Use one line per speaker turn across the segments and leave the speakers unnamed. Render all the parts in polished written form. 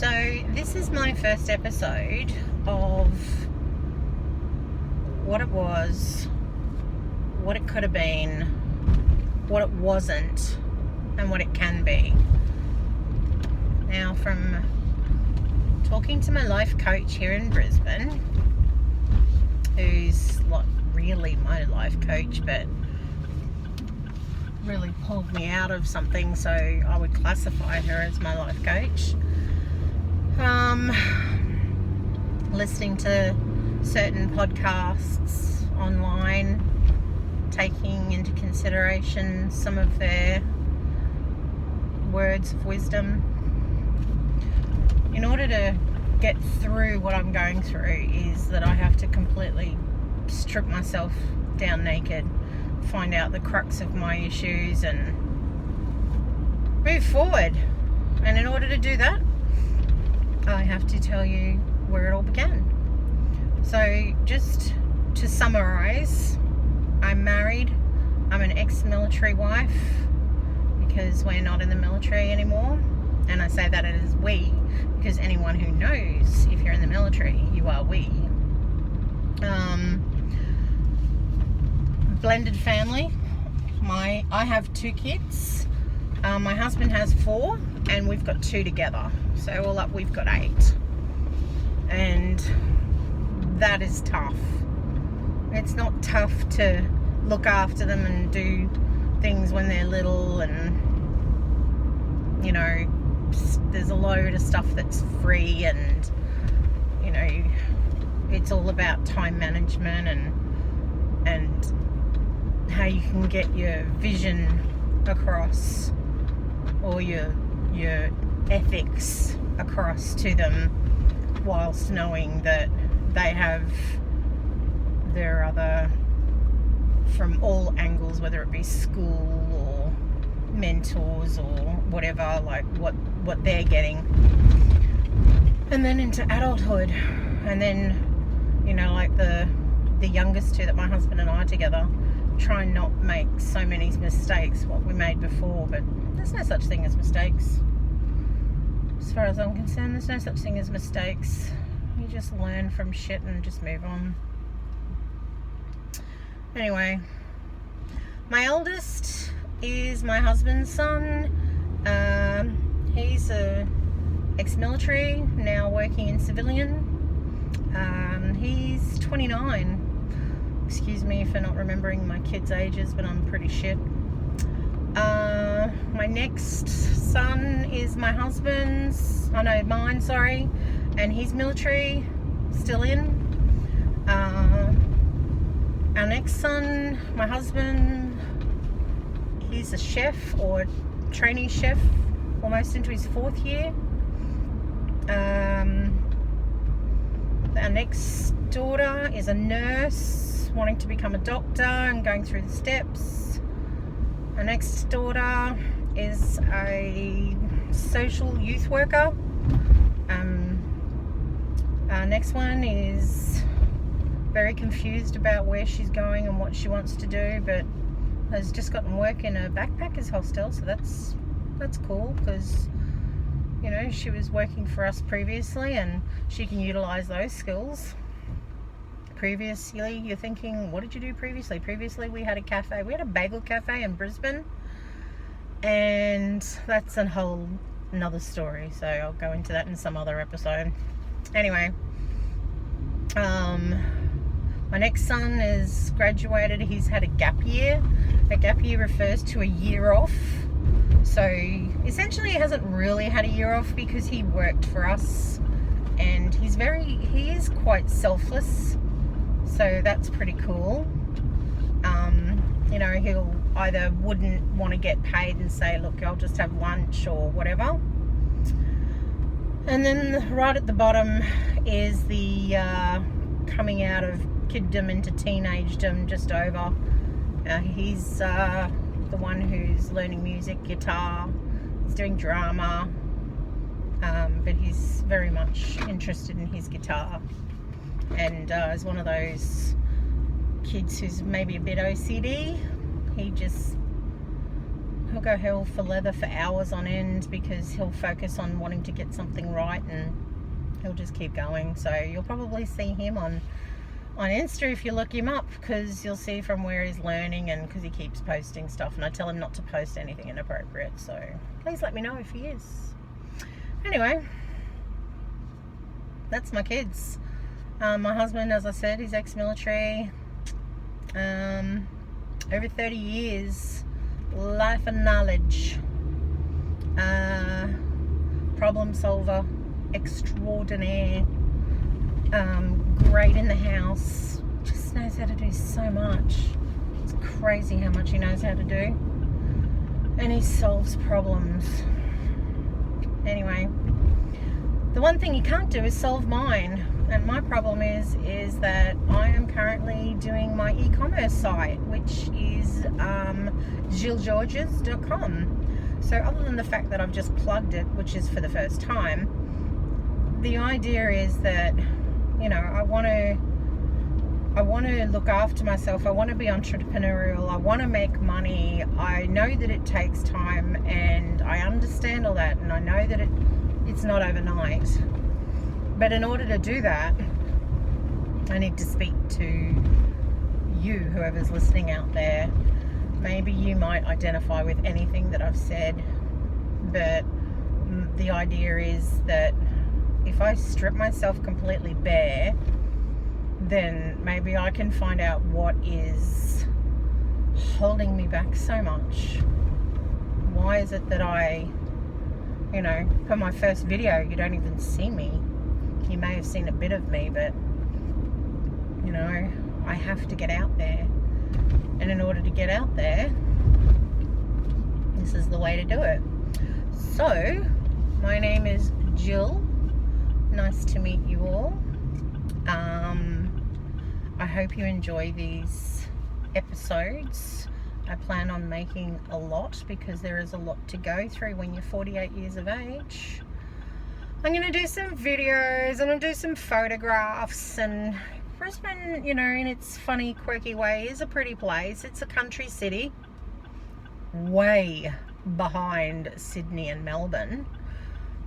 So this is my first episode of what it was, what it could have been, what it wasn't, and what it can be. Now, from talking to my life coach here in Brisbane, who's not really my life coach, but really pulled me out of something, so I would classify her as my life coach. Listening to certain podcasts online, taking into consideration some of their words of wisdom. In order to get through what I'm going through is that I have to completely strip myself down naked, find out the crux of my issues and move forward. And in order to do that, I have to tell you where it all began. So just to summarize, I'm married. I'm an ex-military wife because we're not in the military anymore. And I say that as we because anyone who knows if you're in the military, you are we. Blended family. I have 2 kids. My husband has 4 and we've got 2 together. So all up we've got 8. And that is tough. It's not tough to look after them and do things when they're little, and you know, there's a load of stuff that's free, and you know, it's all about time management and how you can get your vision across, or your ethics across to them, whilst knowing that they have their other, from all angles, whether it be school or mentors or whatever, like what they're getting. And then into adulthood, and then, you know, like the youngest 2 that my husband and I are together, try and not make so many mistakes what we made before. But there's no such thing as mistakes. As far as I'm concerned, there's no such thing as mistakes. You just learn from shit and just move on. Anyway, my eldest is my husband's son. He's a ex-military, now working in civilian. He's 29. Excuse me for not remembering my kids' ages, but I'm pretty shit. My next son is my husband's, mine, sorry, and he's military, still in. Our next son, my husband, he's a chef or trainee chef, almost into his 4th year. Our next daughter is a nurse, wanting to become a doctor and going through the steps. Our next daughter is a social youth worker. Our next one is very confused about where she's going and what she wants to do, but has just gotten work in a backpackers hostel, so that's cool, because you know, she was working for us previously and she can utilize those skills. Previously, you're thinking, what did you do previously? Previously we had a bagel cafe in Brisbane, and that's a whole another story, so I'll go into that in some other episode. Anyway, my next son is graduated. He's had a gap year. A gap year refers to a year off. So essentially he hasn't really had a year off because he worked for us, and he is quite selfless. So that's pretty cool. You know, he'll either wouldn't want to get paid and say, look, I'll just have lunch or whatever. And then right at the bottom is the coming out of kiddom into teenagedom, just over. He's the one who's learning music, guitar, he's doing drama, but he's very much interested in his guitar, and is one of those kids who's maybe a bit OCD. He just he'll go hell for leather for hours on end because he'll focus on wanting to get something right, and he'll just keep going. So you'll probably see him on Insta if you look him up, because you'll see from where he's learning, and because he keeps posting stuff, and I tell him not to post anything inappropriate, so please let me know if he is. Anyway, that's my kids. My husband, as I said, he's ex-military, over 30 years, life and knowledge, problem solver extraordinaire, great in the house, just knows how to do so much. It's crazy how much he knows how to do, and he solves problems. Anyway, the one thing he can't do is solve mine, and my problem is that I am currently doing my e-commerce site, which is gillgeorges.com. So other than the fact that I've just plugged it, which is for the first time, the idea is that, you know, I want to look after myself. I want to be entrepreneurial. I want to make money. I know that it takes time, and I understand all that, and I know that it's not overnight. But in order to do that, I need to speak to you, whoever's listening out there. Maybe you might identify with anything that I've said, but the idea is that if I strip myself completely bare, then maybe I can find out what is holding me back so much. Why is it that I, you know, for my first video, you don't even see me. You may have seen a bit of me, but, you know, I have to get out there. And in order to get out there, this is the way to do it. So, my name is Jill. Nice to meet you all. I hope you enjoy these episodes. I plan on making a lot because there is a lot to go through when you're 48 years of age. I'm going to do some videos, I'm going to do some photographs, and Brisbane, you know, in its funny, quirky way, is a pretty place. It's a country city, way behind Sydney and Melbourne,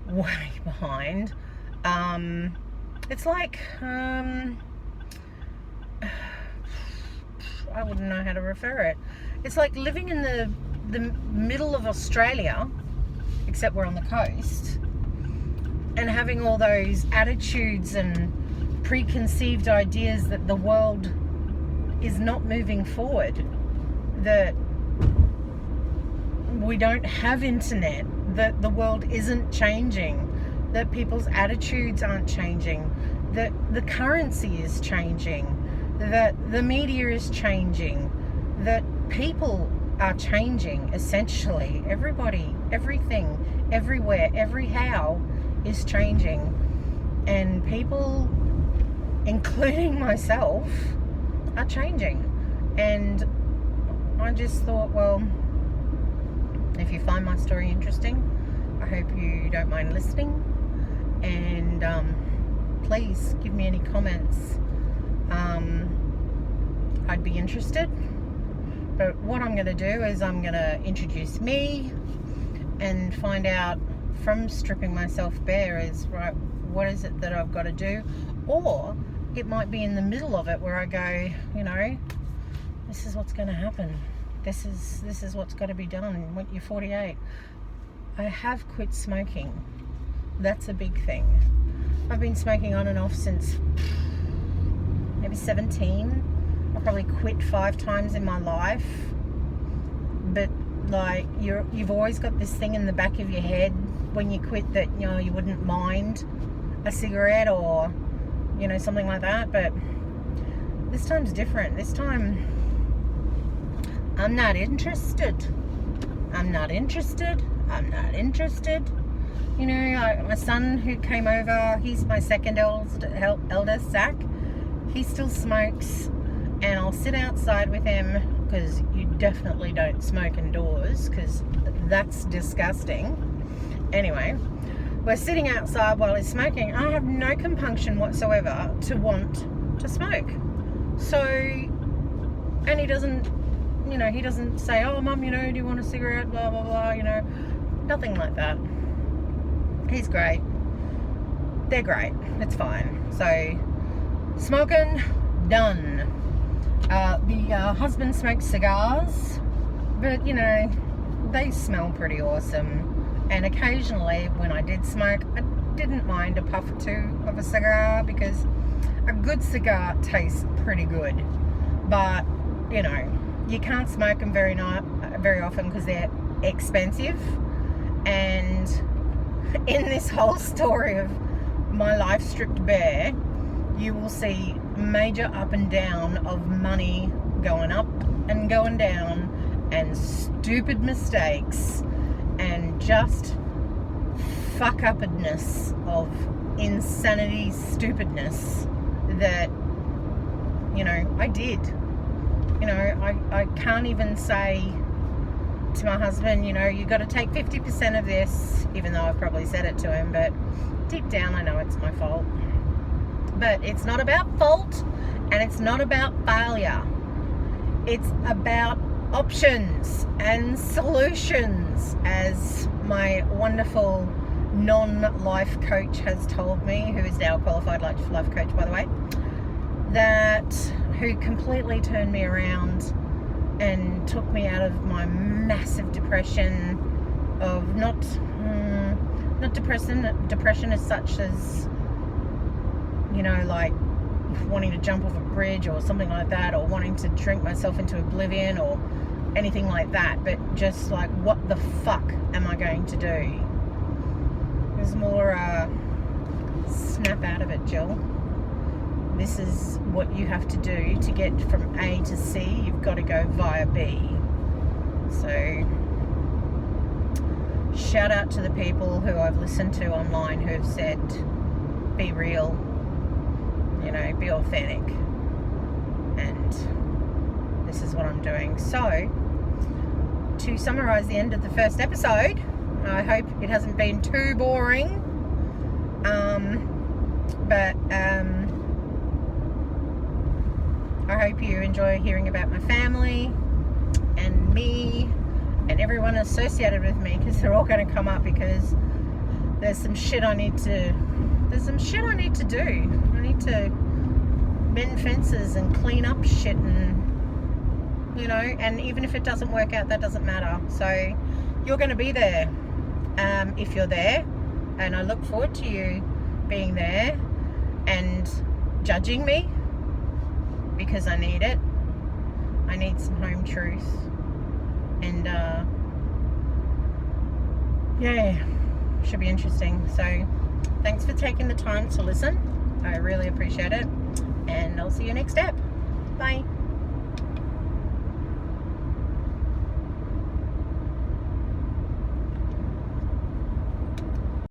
way behind. It's like, I wouldn't know how to refer it. It's like living in the middle of Australia, except we're on the coast, and having all those attitudes and preconceived ideas that the world is not moving forward, that we don't have internet, that the world isn't changing, that people's attitudes aren't changing, that the currency is changing, that the media is changing, that people are changing, essentially. Everybody, everything, everywhere, every how is changing. And people, including myself, are changing. And I just thought, well, if you find my story interesting, I hope you don't mind listening. And please give me any comments. I'd be interested. But what I'm going to do is I'm going to introduce me and find out from stripping myself bare is, right, what is it that I've got to do? Or it might be in the middle of it where I go, you know, this is what's going to happen. This is what's got to be done when you're 48. I have quit smoking. That's a big thing. I've been smoking on and off since maybe 17. I probably quit 5 times in my life. But like, you've always got this thing in the back of your head when you quit that, you know, you wouldn't mind a cigarette or, you know, something like that. But this time's different. This time, I'm not interested. I'm not interested. I'm not interested. You know, like my son who came over, he's my second eldest, Zach. He still smokes, and I'll sit outside with him, because you definitely don't smoke indoors, because that's disgusting. Anyway, we're sitting outside while he's smoking. I have no compunction whatsoever to want to smoke. So, and he doesn't you know, he doesn't say, oh, Mum, you know, do you want a cigarette, blah, blah, blah, you know, nothing like that. He's great. They're great. It's fine. So, smoking, done. The husband smokes cigars, but, you know, they smell pretty awesome. And occasionally, when I did smoke, I didn't mind a puff or two of a cigar, because a good cigar tastes pretty good. But, you know, you can't smoke them very often because they're expensive. And in this whole story of my life stripped bare, you will see major up and down of money going up and going down, and stupid mistakes, and just fuck-upedness of insanity, stupidness that, you know, I did. You know, I can't even say to my husband, you know, you got to take 50% of this, even though I've probably said it to him, but deep down I know it's my fault. But it's not about fault, and it's not about failure. It's about options and solutions, as my wonderful non-life coach has told me, who is now a qualified life coach, by the way, who completely turned me around and took me out of my massive depression of not depression as such as, you know, like wanting to jump off a bridge or something like that, or wanting to drink myself into oblivion or anything like that, but just like, what the fuck am I going to do? There's more snap out of it, Jill. This is what you have to do to get from A to C. You've got to go via B. So shout out to the people who I've listened to online who have said, be real, you know, be authentic. And this is what I'm doing. So, to summarize the end of the first episode, I hope it hasn't been too boring. But I hope you enjoy hearing about my family and me and everyone associated with me, because they're all going to come up, because there's some shit I need to do. I need to mend fences and clean up shit, and, you know, and even if it doesn't work out, that doesn't matter. So you're going to be there if you're there, and I look forward to you being there and judging me, because I need it. I need some home truth. And yeah, should be interesting. So thanks for taking the time to listen. I really appreciate it, and I'll see you next step. Bye.